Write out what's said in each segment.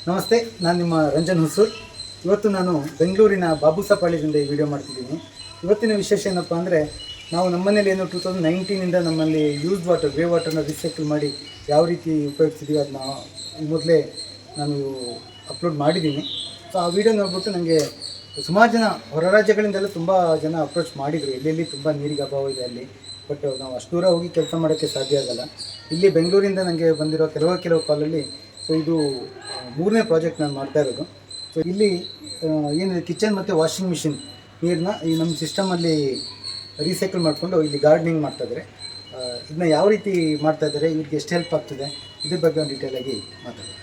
ನಮಸ್ತೆ, ನಾನು ನಿಮ್ಮ ರಂಜನ್ ಹುಸೂರ್. ಇವತ್ತು ನಾನು ಬೆಂಗಳೂರಿನ ಬಾಬುಸಪಾಳ್ಯದಿಂದ ಈ ವಿಡಿಯೋ ಮಾಡ್ತಿದ್ದೀನಿ. ಇವತ್ತಿನ ವಿಶೇಷ ಏನಪ್ಪ ಅಂದರೆ, ನಾವು ನಮ್ಮನೇಲಿ ಏನು 2019ಇಂದ ನಮ್ಮಲ್ಲಿ ಯೂಸ್ಡ್ ವಾಟರ್, ಗ್ರೇ ವಾಟರ್ನ ರಿಸೈಕಲ್ ಮಾಡಿ ಯಾವ ರೀತಿ ಉಪಯೋಗಿಸ್ತೀವಿ ಅದನ್ನ ಮೊದಲೇ ನಾನು ಅಪ್ಲೋಡ್ ಮಾಡಿದ್ದೀನಿ. ಸೊ ಆ ವಿಡಿಯೋ ನೋಡ್ಬಿಟ್ಟು ನನಗೆ ಸುಮಾರು ಜನ ಹೊರ ರಾಜ್ಯಗಳಿಂದೆಲ್ಲ ತುಂಬ ಜನ ಅಪ್ರೋಚ್ ಮಾಡಿದರು. ಎಲ್ಲೆಲ್ಲಿ ತುಂಬ ನೀರಿಗೆ ಅಭಾವ ಇದೆ ಅಲ್ಲಿ, ಬಟ್ ನಾವು ಅಷ್ಟು ದೂರ ಹೋಗಿ ಕೆಲಸ ಮಾಡೋಕ್ಕೆ ಸಾಧ್ಯ ಆಗಲ್ಲ. ಇಲ್ಲಿ ಬೆಂಗಳೂರಿಂದ ನನಗೆ ಬಂದಿರೋ ಕೆಲವು ಕಾಲಲ್ಲಿ ಸೊ ಇದು 3ನೇ ಪ್ರಾಜೆಕ್ಟ್ ನಾನು ಮಾಡ್ತಾ ಇರೋದು. ಸೊ ಇಲ್ಲಿ ಏನಿದೆ, ಕಿಚನ್ ಮತ್ತು ವಾಷಿಂಗ್ ಮಿಷಿನ್ ನೀರನ್ನ ಈ ನಮ್ಮ ಸಿಸ್ಟಮಲ್ಲಿ ರೀಸೈಕಲ್ ಮಾಡಿಕೊಂಡು ಇಲ್ಲಿ ಗಾರ್ಡನಿಂಗ್ ಮಾಡ್ತಾಯಿದ್ದಾರೆ. ಇದನ್ನ ಯಾವ ರೀತಿ ಮಾಡ್ತಾಯಿದ್ದಾರೆ, ಇವ್ರಿಗೆ ಎಷ್ಟು ಹೆಲ್ಪ್ ಆಗ್ತಿದೆ, ಇದ್ರ ಬಗ್ಗೆ ಒಂದು ಡೀಟೇಲಾಗಿ ಮಾತಾಡೋದು.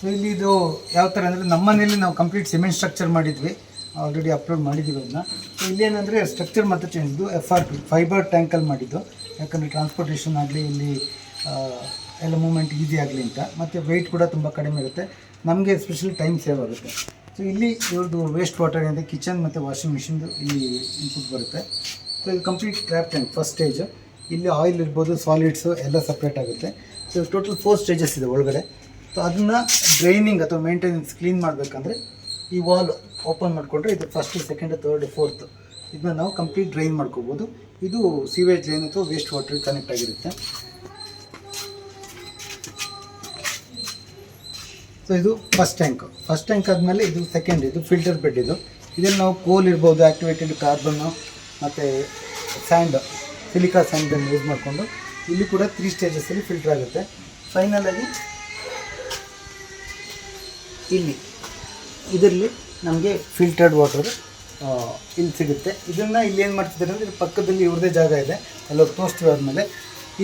ಸೊ ಇಲ್ಲಿ ಇದು ಯಾವ ಥರ ಅಂದರೆ, ನಮ್ಮ ಮನೆಯಲ್ಲಿ ನಾವು ಕಂಪ್ಲೀಟ್ ಸಿಮೆಂಟ್ ಸ್ಟ್ರಕ್ಚರ್ ಮಾಡಿದ್ವಿ, ಆಲ್ರೆಡಿ ಅಪ್ಲೋಡ್ ಮಾಡಿದ್ದೀವಿ ಅದನ್ನ. ಸೊ ಇಲ್ಲೇನಂದರೆ ಸ್ಟ್ರಕ್ಚರ್ ಮತ್ತು ಚೇಂಜ್, ಇದು FRP ಫೈಬರ್ ಟ್ಯಾಂಕಲ್ಲಿ ಮಾಡಿದ್ದು. ಯಾಕಂದರೆ ಟ್ರಾನ್ಸ್ಪೋರ್ಟೇಷನ್ ಆಗಲಿ, ಇಲ್ಲಿ ಎಲ್ಲ ಮೂಮೆಂಟ್ ಈಸಿ ಆಗಲಿ ಅಂತ, ಮತ್ತು ವೆಯ್ಟ್ ಕೂಡ ತುಂಬ ಕಡಿಮೆ ಇರುತ್ತೆ, ನಮಗೆ ಎಸ್ಪೆಷಲಿ ಟೈಮ್ ಸೇವ್ ಆಗುತ್ತೆ. ಸೊ ಇಲ್ಲಿ ಇವ್ರದ್ದು ವೇಸ್ಟ್ ವಾಟರ್ ಏನಿದೆ, ಕಿಚನ್ ಮತ್ತು ವಾಷಿಂಗ್ ಮಿಷಿನ್ದು ಈ ಇನ್ಪುಟ್ ಬರುತ್ತೆ. ಸೊ ಇದು complete trap tank first stage. ಇಲ್ಲಿ ಆಯಿಲ್ ಇರ್ಬೋದು, ಸಾಲಿಡ್ಸು ಎಲ್ಲ ಸಪ್ರೇಟ್ ಆಗುತ್ತೆ. ಸೊ ಟೋಟಲ್ 4 ಸ್ಟೇಜಸ್ ಇದೆ ಒಳಗಡೆ. ಸೊ ಅದನ್ನು ಡ್ರೈನಿಂಗ್ ಅಥವಾ ಮೇಂಟೆನೆನ್ಸ್ ಕ್ಲೀನ್ ಮಾಡಬೇಕಂದ್ರೆ ಈ ವಾಲ್ ಓಪನ್ ಮಾಡಿಕೊಂಡ್ರೆ ಇದು ಫಸ್ಟ್, ಸೆಕೆಂಡ್, ಥರ್ಡ್, ಫೋರ್ತ್ ಇದನ್ನ ನಾವು ಕಂಪ್ಲೀಟ್ ಡ್ರೈನ್ ಮಾಡ್ಕೋಬೋದು. ಇದು ಸೀವೇಜ್ ಲೈನ್ ಅಥವಾ ವೇಸ್ಟ್ ವಾಟರ್ ಕನೆಕ್ಟ್ ಆಗಿರುತ್ತೆ. ಸೊ ಇದು ಫಸ್ಟ್ ಟ್ಯಾಂಕ್ ಆದಮೇಲೆ ಇದು ಸೆಕೆಂಡ್, ಇದು ಫಿಲ್ಟರ್ ಬೆಡ್. ಇದರಲ್ಲಿ ನಾವು ಕೋಲ್ ಇರ್ಬೋದು, ಆ್ಯಕ್ಟಿವೇಟೆಡ್ ಕಾರ್ಬನ್ನು ಮತ್ತು ಸ್ಯಾಂಡ್, ಸಿಲಿಕಾ ಸ್ಯಾಂಡನ್ನು ಯೂಸ್ ಮಾಡಿಕೊಂಡು ಇಲ್ಲಿ ಕೂಡ 3 ಸ್ಟೇಜಸ್ಸಲ್ಲಿ ಫಿಲ್ಟರ್ ಆಗುತ್ತೆ. ಫೈನಲಾಗಿ ಇದರಲ್ಲಿ ನಮಗೆ ಫಿಲ್ಟರ್ಡ್ ವಾಟರ್ ಇಲ್ಲಿ ಸಿಗುತ್ತೆ. ಇದನ್ನು ಇಲ್ಲಿ ಏನು ಮಾಡ್ತಿದ್ದಾರೆ ಅಂದರೆ, ಪಕ್ಕದಲ್ಲಿ ಇವ್ರದ್ದೇ ಜಾಗ ಇದೆ, ಅಲ್ಲೋಗಿ ತೋರಿಸ್ತೀವಿ. ಆದಮೇಲೆ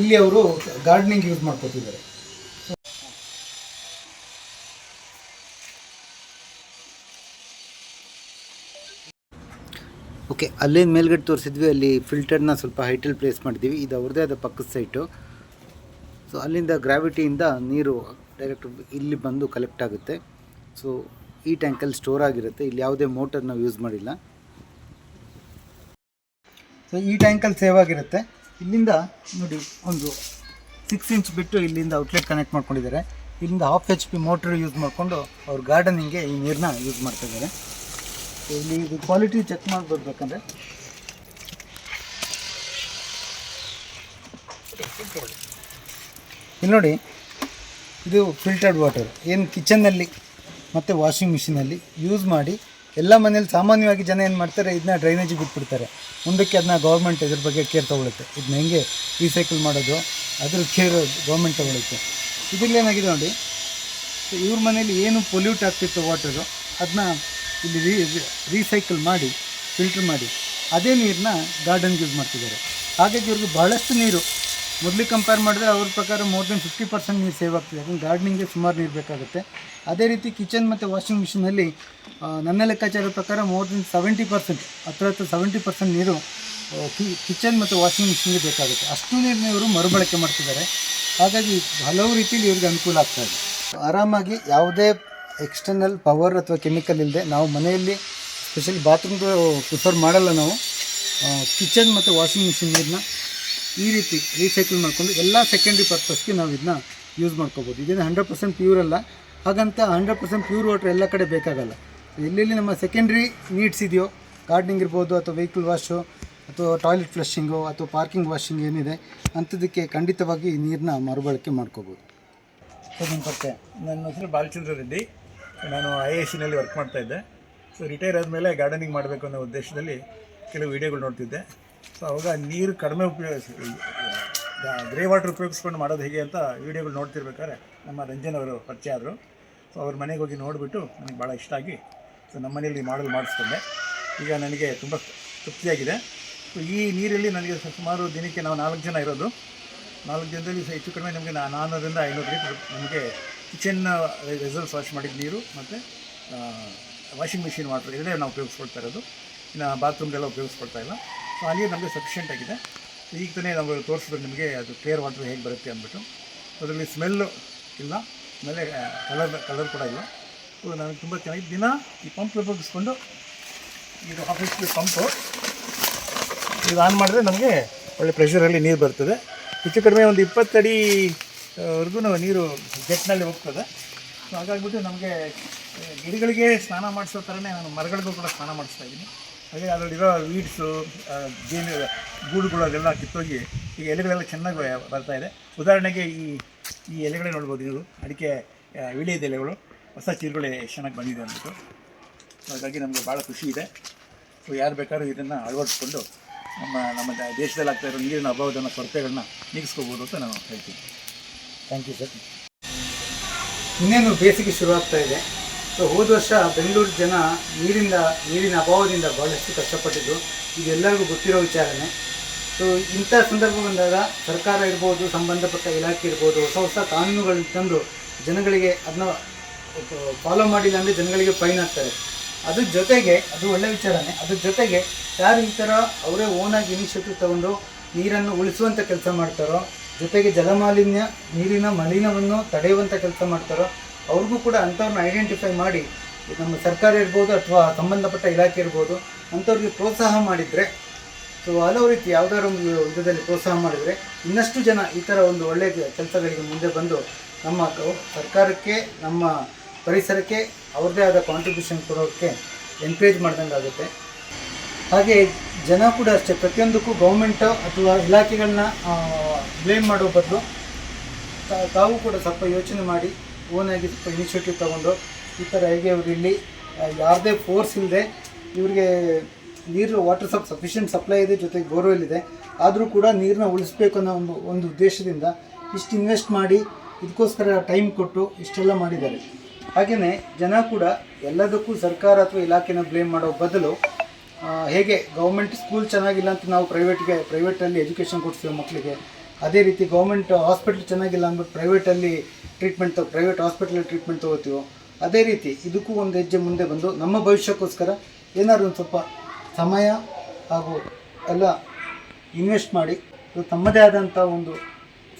ಇಲ್ಲಿ ಅವರು ಗಾರ್ಡನಿಂಗ್ ಯೂಸ್ ಮಾಡ್ಕೊತಿದ್ದಾರೆ. ಓಕೆ, ಅಲ್ಲೇನು ಮೇಲ್ಗಡೆ ತೋರಿಸಿದ್ವಿ, ಅಲ್ಲಿ ಫಿಲ್ಟರ್ನ ಸ್ವಲ್ಪ ಹೈಟಲ್ಲಿ ಪ್ಲೇಸ್ ಮಾಡಿದ್ದೀವಿ. ಇದು ಅವ್ರದ್ದೇ ಆದ ಪಕ್ಕದ ಸೈಟು. ಸೊ ಅಲ್ಲಿಂದ ಗ್ರಾವಿಟಿಯಿಂದ ನೀರು ಡೈರೆಕ್ಟ್ ಇಲ್ಲಿ ಬಂದು ಕಲೆಕ್ಟ್ ಆಗುತ್ತೆ. ಸೊ ಈ ಟ್ಯಾಂಕಲ್ಲಿ ಸ್ಟೋರ್ ಆಗಿರುತ್ತೆ. ಇಲ್ಲಿ ಯಾವುದೇ ಮೋಟರ್ ನಾವು ಯೂಸ್ ಮಾಡಿಲ್ಲ. ಸೊ ಈ ಟ್ಯಾಂಕಲ್ಲಿ ಸೇವ್ ಆಗಿರುತ್ತೆ. ಇಲ್ಲಿಂದ ನೋಡಿ, ಒಂದು 6 ಇಂಚ್ ಬಿಟ್ಟು ಇಲ್ಲಿಂದ ಔಟ್ಲೆಟ್ ಕನೆಕ್ಟ್ ಮಾಡ್ಕೊಂಡಿದ್ದಾರೆ. ಇಲ್ಲಿಂದ 1/2 HP ಮೋಟ್ರ್ ಯೂಸ್ ಮಾಡಿಕೊಂಡು ಅವ್ರ ಗಾರ್ಡನಿಂಗ್ಗೆ ಈ ನೀರನ್ನ ಯೂಸ್ ಮಾಡ್ತಾಯಿದ್ದಾರೆ. ಇಲ್ಲಿ ಇದು ಕ್ವಾಲಿಟಿ ಚೆಕ್ ಮಾಡಬೇಕಂದ್ರೆ, ಇಲ್ಲಿ ನೋಡಿ, ಇದು ಫಿಲ್ಟರ್ಡ್ ವಾಟರ್ ಏನು ಕಿಚನ್ನಲ್ಲಿ ಮತ್ತು ವಾಷಿಂಗ್ ಮಿಷಿನಲ್ಲಿ ಯೂಸ್ ಮಾಡಿ ಎಲ್ಲ ಮನೇಲಿ ಸಾಮಾನ್ಯವಾಗಿ ಜನ ಏನು ಮಾಡ್ತಾರೆ, ಇದನ್ನ ಡ್ರೈನೇಜಿಗೆ ಬಿಟ್ಬಿಡ್ತಾರೆ. ಮುಂದಕ್ಕೆ ಅದನ್ನ ಗೌರ್ಮೆಂಟ್ ಇದ್ರ ಬಗ್ಗೆ ಕೇರ್ ತೊಗೊಳುತ್ತೆ. ಇದನ್ನ ಹೆಂಗೆ ರೀಸೈಕಲ್ ಮಾಡೋದು, ಅದ್ರ ಕೇರ್ ಗೌರ್ಮೆಂಟ್ ತೊಗೊಳುತ್ತೆ. ಇದರಲ್ಲಿ ಏನಾಗಿದೆ ನೋಡಿ, ಇವ್ರ ಮನೇಲಿ ಏನು ಪೊಲ್ಯೂಟ್ ಆಗ್ತಿತ್ತು ವಾಟರು, ಅದನ್ನ ಇಲ್ಲಿ ರೀಸೈಕಲ್ ಮಾಡಿ ಫಿಲ್ಟ್ರ್ ಮಾಡಿ ಅದೇ ನೀರನ್ನ ಗಾರ್ಡನ್ಗೆ ಯೂಸ್ ಮಾಡ್ತಿದ್ದಾರೆ. ಹಾಗಾಗಿ ಇವ್ರಿಗೆ ಬಹಳಷ್ಟು ನೀರು ಮೊದಲಿಗೆ ಕಂಪೇರ್ ಮಾಡಿದ್ರೆ ಅವ್ರ ಪ್ರಕಾರ ಮೋರ್ ದೆನ್ 50% ನೀರು ಸೇವ್ ಆಗ್ತಿದೆ. ಯಾಕಂದ್ರೆ ಗಾರ್ಡನಿಂಗ್ಗೆ ಸುಮಾರು ನೀರು ಬೇಕಾಗುತ್ತೆ. ಅದೇ ರೀತಿ ಕಿಚನ್ ಮತ್ತು ವಾಷಿಂಗ್ ಮಿಷಿನಲ್ಲಿ ನನ್ನ ಲೆಕ್ಕಾಚಾರದ ಪ್ರಕಾರ ಮೋರ್ ದೆನ್ 70%, ಹತ್ರ 70% ನೀರು ಕಿಚನ್ ಮತ್ತು ವಾಷಿಂಗ್ ಮಿಷಿನ್ಗೆ ಬೇಕಾಗುತ್ತೆ. ಅಷ್ಟು ನೀರನ್ನ ಇವರು ಮರುಬಳಕೆ ಮಾಡ್ತಿದ್ದಾರೆ. ಹಾಗಾಗಿ ಹಲವು ರೀತಿಯಲ್ಲಿ ಇವ್ರಿಗೆ ಅನುಕೂಲ ಆಗ್ತಾಯಿದೆ. ಆರಾಮಾಗಿ ಯಾವುದೇ ಎಕ್ಸ್ಟರ್ನಲ್ ಪವರ್ ಅಥವಾ ಕೆಮಿಕಲ್ ಇಲ್ಲದೆ ನಾವು ಮನೆಯಲ್ಲಿ, ಸ್ಪೆಷಲಿ ಬಾತ್ರೂಮ್ದು ಪ್ರಿಫರ್ ಮಾಡಲ್ಲ ನಾವು, ಕಿಚನ್ ಮತ್ತು ವಾಷಿಂಗ್ ಮಿಷಿನ್ ನೀರನ್ನ ಈ ರೀತಿ ರೀಸೈಕಲ್ ಮಾಡಿಕೊಂಡು ಎಲ್ಲ ಸೆಕೆಂಡ್ರಿ ಪರ್ಪಸ್ಗೆ ನಾವು ಇದನ್ನ ಯೂಸ್ ಮಾಡ್ಕೋಬೋದು. ಇದನ್ನು 100% ಪ್ಯೂರ್ ಅಲ್ಲ, ಹಾಗಂತ 100% ಪ್ಯೂರ್ ವಾಟರ್ ಎಲ್ಲ ಕಡೆ ಬೇಕಾಗಲ್ಲ. ಎಲ್ಲೆಲ್ಲಿ ನಮ್ಮ ಸೆಕೆಂಡ್ರಿ ನೀಡ್ಸ್ ಇದೆಯೋ, ಗಾರ್ಡನಿಂಗ್ ಇರ್ಬೋದು, ಅಥವಾ ವೆಹಿಕಲ್ ವಾಶು, ಅಥವಾ ಟಾಯ್ಲೆಟ್ ಫ್ಲಶಿಂಗು, ಅಥವಾ ಪಾರ್ಕಿಂಗ್ ವಾಷಿಂಗ್ ಏನಿದೆ ಅಂಥದ್ದಕ್ಕೆ ಖಂಡಿತವಾಗಿ ಈ ನೀರನ್ನ ಮರುಬಳಕೆ ಮಾಡ್ಕೋಬೋದು. ನನ್ನ ಹೆಸರು ಬಾಲಚಂದ್ರ ರೆಡ್ಡಿ. ನಾನು IISc ವರ್ಕ್ ಮಾಡ್ತಾಯಿದ್ದೆ. ಸೊ ರಿಟೈರ್ ಆದಮೇಲೆ ಗಾರ್ಡನಿಂಗ್ ಮಾಡಬೇಕು ಅನ್ನೋ ಉದ್ದೇಶದಲ್ಲಿ ಕೆಲವು ವೀಡಿಯೋಗಳು ನೋಡ್ತಿದ್ದೆ. ಸೊ ಅವಾಗ ನೀರು ಕಡಿಮೆ ಗ್ರೇ ವಾಟರ್ ಉಪಯೋಗಿಸ್ಕೊಂಡು ಮಾಡೋದು ಹೇಗೆ ಅಂತ ವೀಡಿಯೋಗಳು ನೋಡ್ತಿರ್ಬೇಕಾದ್ರೆ ನಮ್ಮ ರಂಜನ್ ಅವರು ಪರಿಚಯ ಆದರು. ಸೊ ಅವ್ರ ಮನೆಗೆ ಹೋಗಿ ನೋಡಿಬಿಟ್ಟು ನನಗೆ ಭಾಳ ಇಷ್ಟ ಆಗಿ ಸೊ ನಮ್ಮ ಮನೆಯಲ್ಲಿ ಮಾಡಲ್ ಮಾಡಿಸ್ಕೊಂಡೆ. ಈಗ ನನಗೆ ತುಂಬ ತೃಪ್ತಿಯಾಗಿದೆ. ಸೊ ಈ ನೀರಲ್ಲಿ ನನಗೆ ಸುಮಾರು ದಿನಕ್ಕೆ ನಾವು 4 ಜನ ಇರೋದು. 4 ಜನದಲ್ಲಿ ಹೆಚ್ಚು ಕಡಿಮೆ ನಮಗೆ 400ರಿಂದ 500 ಲೀಟ್ರ್ ನಮಗೆ ಕಿಚನ್ ವೆಸಲ್ಸ್ ವಾಶ್ ಮಾಡಿದ ನೀರು ಮತ್ತು ವಾಷಿಂಗ್ ಮಿಷಿನ್ ವಾಟರ್ ಎರಡೇ ನಾವು ಉಪಯೋಗಿಸ್ಕೊಳ್ತಾ ಇರೋದು. ಇನ್ನು ಬಾತ್ರೂಮ್ಗೆಲ್ಲ ಉಪಯೋಗಿಸ್ಕೊಳ್ತಾ ಇಲ್ಲ. ಸೊ ಅಲ್ಲಿ ನಮಗೆ ಸಫಿಷಿಯೆಂಟ್ ಆಗಿದೆ. ಈಗ ತಾನೇ ನಾವು ತೋರಿಸಿದ್ರೆ ನಿಮಗೆ ಅದು ಕ್ಲಿಯರ್ ವಾಟರ್ ಹೇಗೆ ಬರುತ್ತೆ ಅಂದ್ಬಿಟ್ಟು. ಅದರಲ್ಲಿ ಸ್ಮೆಲ್ಲು ಇಲ್ಲ, ಆಮೇಲೆ ಕಲರ್ ಕೂಡ ಇಲ್ಲ. ಸೊ ನನಗೆ ತುಂಬ ಚೆನ್ನಾಗಿ ದಿನ ಈ ಪಂಪ್ ಉಪಯೋಗಿಸ್ಕೊಂಡು, ಇದು 1/2 HP ಪಂಪು, ಇದು ಆನ್ ಮಾಡಿದ್ರೆ ನಮಗೆ ಒಳ್ಳೆ ಪ್ರೆಷರಲ್ಲಿ ನೀರು ಬರ್ತದೆ. ಹೆಚ್ಚು ಕಡಿಮೆ ಒಂದು 20 ಅಡಿವರೆಗೂ ನೀರು ಜೆಟ್ನಲ್ಲಿ ಹೋಗ್ತದೆ. ಸೊ ಹಾಗಾಗಿಬಿಟ್ಟು ನಮಗೆ ಗಿಡಗಳಿಗೆ ಸ್ನಾನ ಮಾಡಿಸೋ ಥರನೇ ನಾನು ಮರಗಳಿಗೂ ಕೂಡ ಸ್ನಾನ ಮಾಡಿಸ್ತಾ ಇದ್ದೀನಿ. ಹಾಗೆ ಅದರಲ್ಲಿರೋ ವೀಡ್ಸು, ಜೇನು ಗೂಡುಗಳು ಅದೆಲ್ಲ ಕಿತ್ತೋಗಿ ಈಗ ಎಲೆಗಳೆಲ್ಲ ಚೆನ್ನಾಗಿ ಬರ್ತಾ ಇದೆ. ಉದಾಹರಣೆಗೆ ಈ ಎಲೆಗಳೇ ನೋಡ್ಬೋದು, ಇದು ಅಡಿಕೆ ವಿಳಿಯದ ಎಲೆಗಳು, ಹೊಸ ಚಿಗುರುಗಳು ಎಷ್ಟು ಚೆನ್ನಾಗಿ ಬಂದಿದೆ ಅಂದ್ಬಿಟ್ಟು. ಹಾಗಾಗಿ ನಮಗೆ ಭಾಳ ಖುಷಿ ಇದೆ. ಸೊ ಯಾರು ಬೇಕಾದ್ರೂ ಇದನ್ನು ಅಳವಡಿಸ್ಕೊಂಡು ನಮ್ಮ ದೇಶದಲ್ಲಿ ಆಗ್ತಾ ಇರೋ ನೀರಿನ ಅಭಾವದ ಕೊರತೆಗಳನ್ನ ನೀಗಿಸ್ಕೋಬೋದು ಅಂತ ನಾನು ಹೇಳ್ತೀನಿ. Thank you sir. ಇನ್ನೇನು ಬೇಸಿಗೆ ಶುರುವಾಗ್ತಾ ಇದೆ. ಸೊ ಹೋದ ವರ್ಷ ಬೆಂಗಳೂರು ಜನ ನೀರಿನ ಅಭಾವದಿಂದ ಭಾಳಷ್ಟು ಕಷ್ಟಪಟ್ಟಿದ್ದು ಇದೆಲ್ಲರಿಗೂ ಗೊತ್ತಿರೋ ವಿಚಾರನೇ. ಸೊ ಇಂಥ ಸಂದರ್ಭ ಬಂದಾಗ ಸರ್ಕಾರ ಇರ್ಬೋದು, ಸಂಬಂಧಪಟ್ಟ ಇಲಾಖೆ ಇರ್ಬೋದು, ಹೊಸ ಕಾನೂನುಗಳನ್ನು ತಂದು ಜನಗಳಿಗೆ ಅದನ್ನ ಫಾಲೋ ಮಾಡಿಲ್ಲ ಅಂದರೆ ಜನಗಳಿಗೆ ಫೈನ್ ಆಗ್ತಾರೆ. ಅದ್ರ ಜೊತೆಗೆ ಅದು ಒಳ್ಳೆ ವಿಚಾರನೇ. ಅದ್ರ ಜೊತೆಗೆ ಯಾರು ಈ ಥರ ಅವರೇ ಓನಾಗಿ ಇನಿಷಿಯೇಟಿವ್ ತಗೊಂಡು ನೀರನ್ನು ಉಳಿಸುವಂಥ ಕೆಲಸ ಮಾಡ್ತಾರೋ, ಜೊತೆಗೆ ಜಲಮಾಲಿನ್ಯ, ನೀರಿನ ಮಲಿನವನ್ನು ತಡೆಯುವಂಥ ಕೆಲಸ ಮಾಡ್ತಾರೋ ಅವ್ರಿಗೂ ಕೂಡ ಅಂಥವ್ರನ್ನ ಐಡೆಂಟಿಫೈ ಮಾಡಿ ನಮ್ಮ ಸರ್ಕಾರ ಇರ್ಬೋದು ಅಥವಾ ಸಂಬಂಧಪಟ್ಟ ಇಲಾಖೆ ಇರ್ಬೋದು ಅಂಥವ್ರಿಗೆ ಪ್ರೋತ್ಸಾಹ ಮಾಡಿದರೆ, ಸೊ ಹಲವು ರೀತಿ ಯಾವುದಾದ್ರು ಒಂದು ವಿಧದಲ್ಲಿ ಪ್ರೋತ್ಸಾಹ ಮಾಡಿದರೆ ಇನ್ನಷ್ಟು ಜನ ಈ ಥರ ಒಂದು ಒಳ್ಳೆಯ ಕೆಲಸಗಳಿಗೆ ಮುಂದೆ ಬಂದು ನಮ್ಮ ಸರ್ಕಾರಕ್ಕೆ, ನಮ್ಮ ಪರಿಸರಕ್ಕೆ ಅವ್ರದ್ದೇ ಆದ ಕಾಂಟ್ರಿಬ್ಯೂಷನ್ ಕೊಡೋಕ್ಕೆ ಎನ್ಕರೇಜ್ ಮಾಡ್ದಂಗೆ ಆಗುತ್ತೆ. ಹಾಗೆ ಜನ ಕೂಡ ಅಷ್ಟೇ, ಪ್ರತಿಯೊಂದಕ್ಕೂ ಗೌರ್ಮೆಂಟು ಅಥವಾ ಇಲಾಖೆಗಳನ್ನ ಬ್ಲೇಮ್ ಮಾಡೋ ಬದಲು ತಾವು ಕೂಡ ಸ್ವಲ್ಪ ಯೋಚನೆ ಮಾಡಿ ಓನಾಗಿ ಸ್ವಲ್ಪ ಇನಿಷಿಯೇಟಿವ್ ತೊಗೊಂಡು ಈ ಥರ ಹೇಗೆ ಅವರು ಇಲ್ಲಿ ಯಾರದೇ ಫೋರ್ಸ್ ಇಲ್ಲದೆ ಇವರಿಗೆ ನೀರು ವಾಟರ್ ಸಫಿಷಿಯೆಂಟ್ ಸಪ್ಲೈ ಇದೆ, ಜೊತೆಗೆ ಬೋರ್ವೆಲ್ ಇದೆ, ಆದರೂ ಕೂಡ ನೀರನ್ನ ಉಳಿಸ್ಬೇಕು ಅನ್ನೋ ಒಂದು ಉದ್ದೇಶದಿಂದ ಇಷ್ಟು ಇನ್ವೆಸ್ಟ್ ಮಾಡಿ ಇದಕ್ಕೋಸ್ಕರ ಟೈಮ್ ಕೊಟ್ಟು ಇಷ್ಟೆಲ್ಲ ಮಾಡಿದ್ದಾರೆ. ಹಾಗೆಯೇ ಜನ ಕೂಡ ಎಲ್ಲದಕ್ಕೂ ಸರ್ಕಾರ ಅಥವಾ ಇಲಾಖೆನ ಬ್ಲೇಮ್ ಮಾಡೋ ಬದಲು ಹೇಗೆ ಗೌರ್ಮೆಂಟ್ ಸ್ಕೂಲ್ ಚೆನ್ನಾಗಿಲ್ಲ ಅಂತ ನಾವು ಪ್ರೈವೇಟಲ್ಲಿ ಎಜುಕೇಷನ್ ಕೊಡ್ತೀವಿ ಮಕ್ಕಳಿಗೆ, ಅದೇ ರೀತಿ ಗೌರ್ಮೆಂಟ್ ಹಾಸ್ಪಿಟ್ಲ್ ಚೆನ್ನಾಗಿಲ್ಲ ಅಂದ್ಬಿಟ್ಟು ಪ್ರೈವೇಟ್ ಹಾಸ್ಪಿಟ್ಲಲ್ಲಿ ಟ್ರೀಟ್ಮೆಂಟ್ ತೊಗೋತೀವೋ, ಅದೇ ರೀತಿ ಇದಕ್ಕೂ ಒಂದು ಹೆಜ್ಜೆ ಮುಂದೆ ಬಂದು ನಮ್ಮ ಭವಿಷ್ಯಕ್ಕೋಸ್ಕರ ಏನಾದ್ರು ಒಂದು ಸ್ವಲ್ಪ ಸಮಯ ಹಾಗೂ ಎಲ್ಲ ಇನ್ವೆಸ್ಟ್ ಮಾಡಿ ತಮ್ಮದೇ ಆದಂಥ ಒಂದು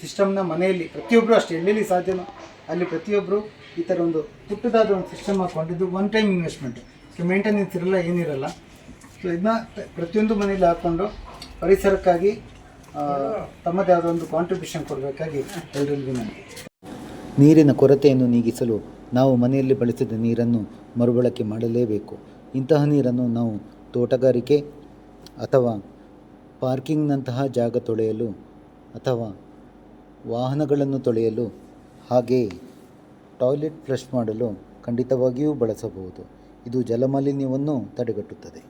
ಸಿಸ್ಟಮ್ನ ಮನೆಯಲ್ಲಿ ಪ್ರತಿಯೊಬ್ಬರು ಅಷ್ಟೇ ಎಲ್ಲೆಲ್ಲಿ ಸಾಧ್ಯನೋ ಅಲ್ಲಿ ಪ್ರತಿಯೊಬ್ಬರು ಈ ಥರ ಒಂದು ಪುಟ್ಟದಾದ ಒಂದು ಸಿಸ್ಟಮ್ ಹಾಕ್ಕೊಂಡಿದ್ದು ಒನ್ ಟೈಮ್ ಇನ್ವೆಸ್ಟ್ಮೆಂಟ್, ಮೇಂಟೆನೆನ್ಸ್ ಇರಲ್ಲ, ಏನಿರಲ್ಲ. ಸೊ ಇದನ್ನ ಪ್ರತಿಯೊಂದು ಮನೆಯಲ್ಲಿ ಹಾಕ್ಕೊಂಡು ಪರಿಸರಕ್ಕಾಗಿ ತಮ್ಮದೇ ಆದ ಒಂದು ಕಾಂಟ್ರಿಬ್ಯೂಷನ್ ಕೊಡಬೇಕಾಗಿ ಎಲ್ಲರಿಗೂ ನಾನು. ನೀರಿನ ಕೊರತೆಯನ್ನು ನೀಗಿಸಲು ನಾವು ಮನೆಯಲ್ಲಿ ಬಳಸಿದ ನೀರನ್ನು ಮರುಬಳಕೆ ಮಾಡಲೇಬೇಕು. ಇಂತಹ ನೀರನ್ನು ನಾವು ತೋಟಗಾರಿಕೆ ಅಥವಾ ಪಾರ್ಕಿಂಗ್ನಂತಹ ಜಾಗ ತೊಳೆಯಲು ಅಥವಾ ವಾಹನಗಳನ್ನು ತೊಳೆಯಲು, ಹಾಗೆಯೇ ಟಾಯ್ಲೆಟ್ ಫ್ಲಶ್ ಮಾಡಲು ಖಂಡಿತವಾಗಿಯೂ ಬಳಸಬಹುದು. ಇದು ಜಲಮಾಲಿನ್ಯವನ್ನು ತಡೆಗಟ್ಟುತ್ತದೆ.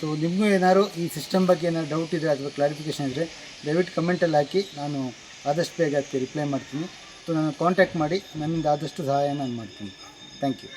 ಸೊ ನಿಮಗೂ ಏನಾದ್ರು ಈ ಸಿಸ್ಟಮ್ ಬಗ್ಗೆ ಏನಾದ್ರು ಡೌಟ್ ಇದೆ ಅಥವಾ ಕ್ಲಾರಿಫಿಕೇಷನ್ ಇದ್ದರೆ ದಯವಿಟ್ಟು ಕಮೆಂಟಲ್ಲಿ ಹಾಕಿ, ನಾನು ಆದಷ್ಟು ಬೇಗ ಅದಕ್ಕೆ ರಿಪ್ಲೈ ಮಾಡ್ತೀನಿ. ಸೊ ನನ್ನ ಕಾಂಟ್ಯಾಕ್ಟ್ ಮಾಡಿ, ನನ್ನಿಂದ ಆದಷ್ಟು ಸಹಾಯ ನಾನು ಮಾಡ್ತೀನಿ. Thank you.